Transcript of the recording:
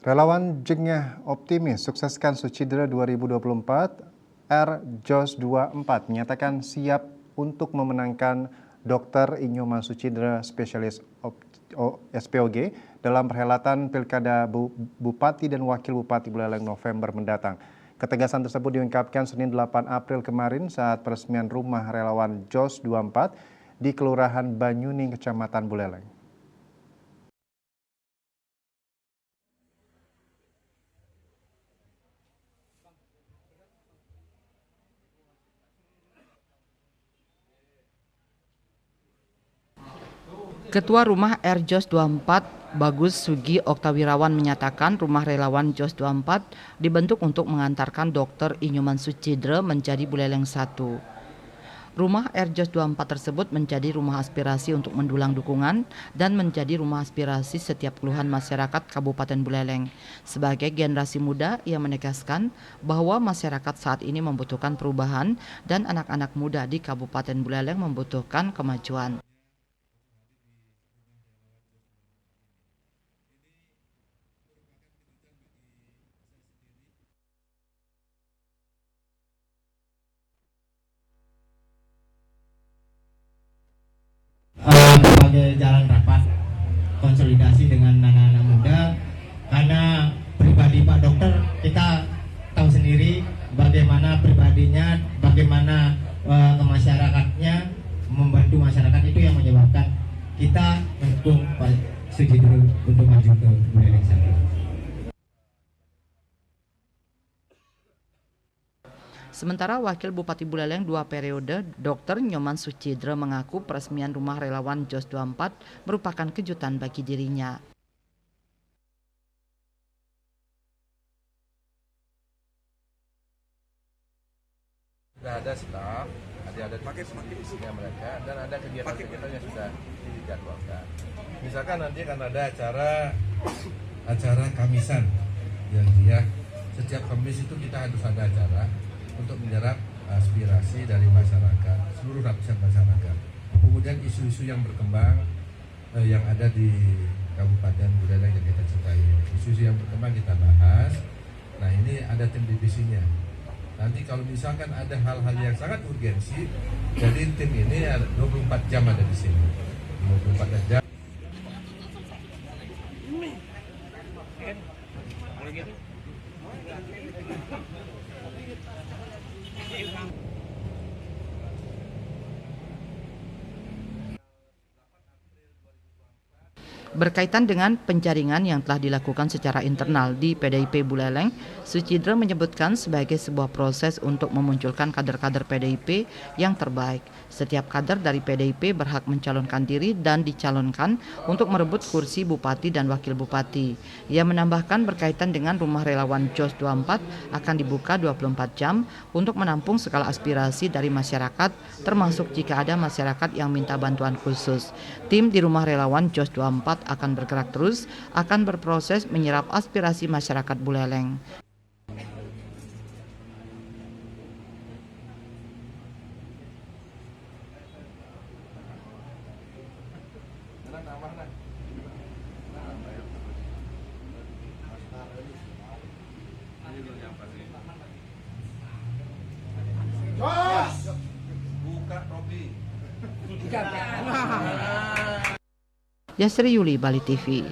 Relawan Jengah optimis sukseskan Sucidera 2024, R.Jos 24 menyatakan siap untuk memenangkan Dr. Inyoman Sucidera spesialis SPOG dalam perhelatan Pilkada Bupati dan Wakil Bupati Buleleng November mendatang. Ketegasan tersebut diungkapkan Senin 8 April kemarin saat peresmian rumah relawan Jos 24 di Kelurahan Banyuning, Kecamatan Buleleng. Ketua Rumah R.Jos 24, Bagus Sugi Oktawirawan menyatakan rumah relawan Jos 24 dibentuk untuk mengantarkan Dr. Inyoman Sucidera menjadi Buleleng 1. Rumah R.Jos 24 tersebut menjadi rumah aspirasi untuk mendulang dukungan dan menjadi rumah aspirasi setiap keluhan masyarakat Kabupaten Buleleng. Sebagai generasi muda, ia menegaskan bahwa masyarakat saat ini membutuhkan perubahan dan anak-anak muda di Kabupaten Buleleng membutuhkan kemajuan. Sebagai jalan rapat konsolidasi dengan anak-anak muda, karena pribadi Pak Dokter kita tahu sendiri bagaimana pribadinya, bagaimana ke masyarakatnya, membantu masyarakat, itu yang menyebabkan kita mendukung Pak Sucidera untuk maju ke Buleleng 1. Sementara Wakil Bupati Buleleng 2 periode, Dr. Inyoman Sucidera mengaku peresmian rumah relawan Jos 24 merupakan kejutan bagi dirinya. Sudah ada staf, ada pakai mereka, dan ada kegiatan-kegiatan yang sudah dijadwalkan. Misalkan nanti akan ada acara Kamisan, ya. Setiap Kamis itu kita harus ada acara untuk menyerap aspirasi dari masyarakat, seluruh lapisan masyarakat. Kemudian isu-isu yang berkembang yang ada di Kabupaten Buleleng yang kita cintai. Isu-isu yang berkembang kita bahas. Nah, ini ada tim divisinya. Nanti kalau misalkan ada hal-hal yang sangat urgensi, jadi tim ini 24 jam ada di sini. 24 jam. Berkaitan dengan penjaringan yang telah dilakukan secara internal di PDIP Buleleng, Sucidera menyebutkan sebagai sebuah proses untuk memunculkan kader-kader PDIP yang terbaik. Setiap kader dari PDIP berhak mencalonkan diri dan dicalonkan untuk merebut kursi Bupati dan Wakil Bupati. Ia menambahkan berkaitan dengan rumah relawan Jos 24 akan dibuka 24 jam untuk menampung segala aspirasi dari masyarakat, termasuk jika ada masyarakat yang minta bantuan khusus. Tim di rumah relawan Jos 24 akan bergerak terus, akan berproses menyerap aspirasi masyarakat Buleleng. Buka Robi. Yasri Yuli, Bali TV.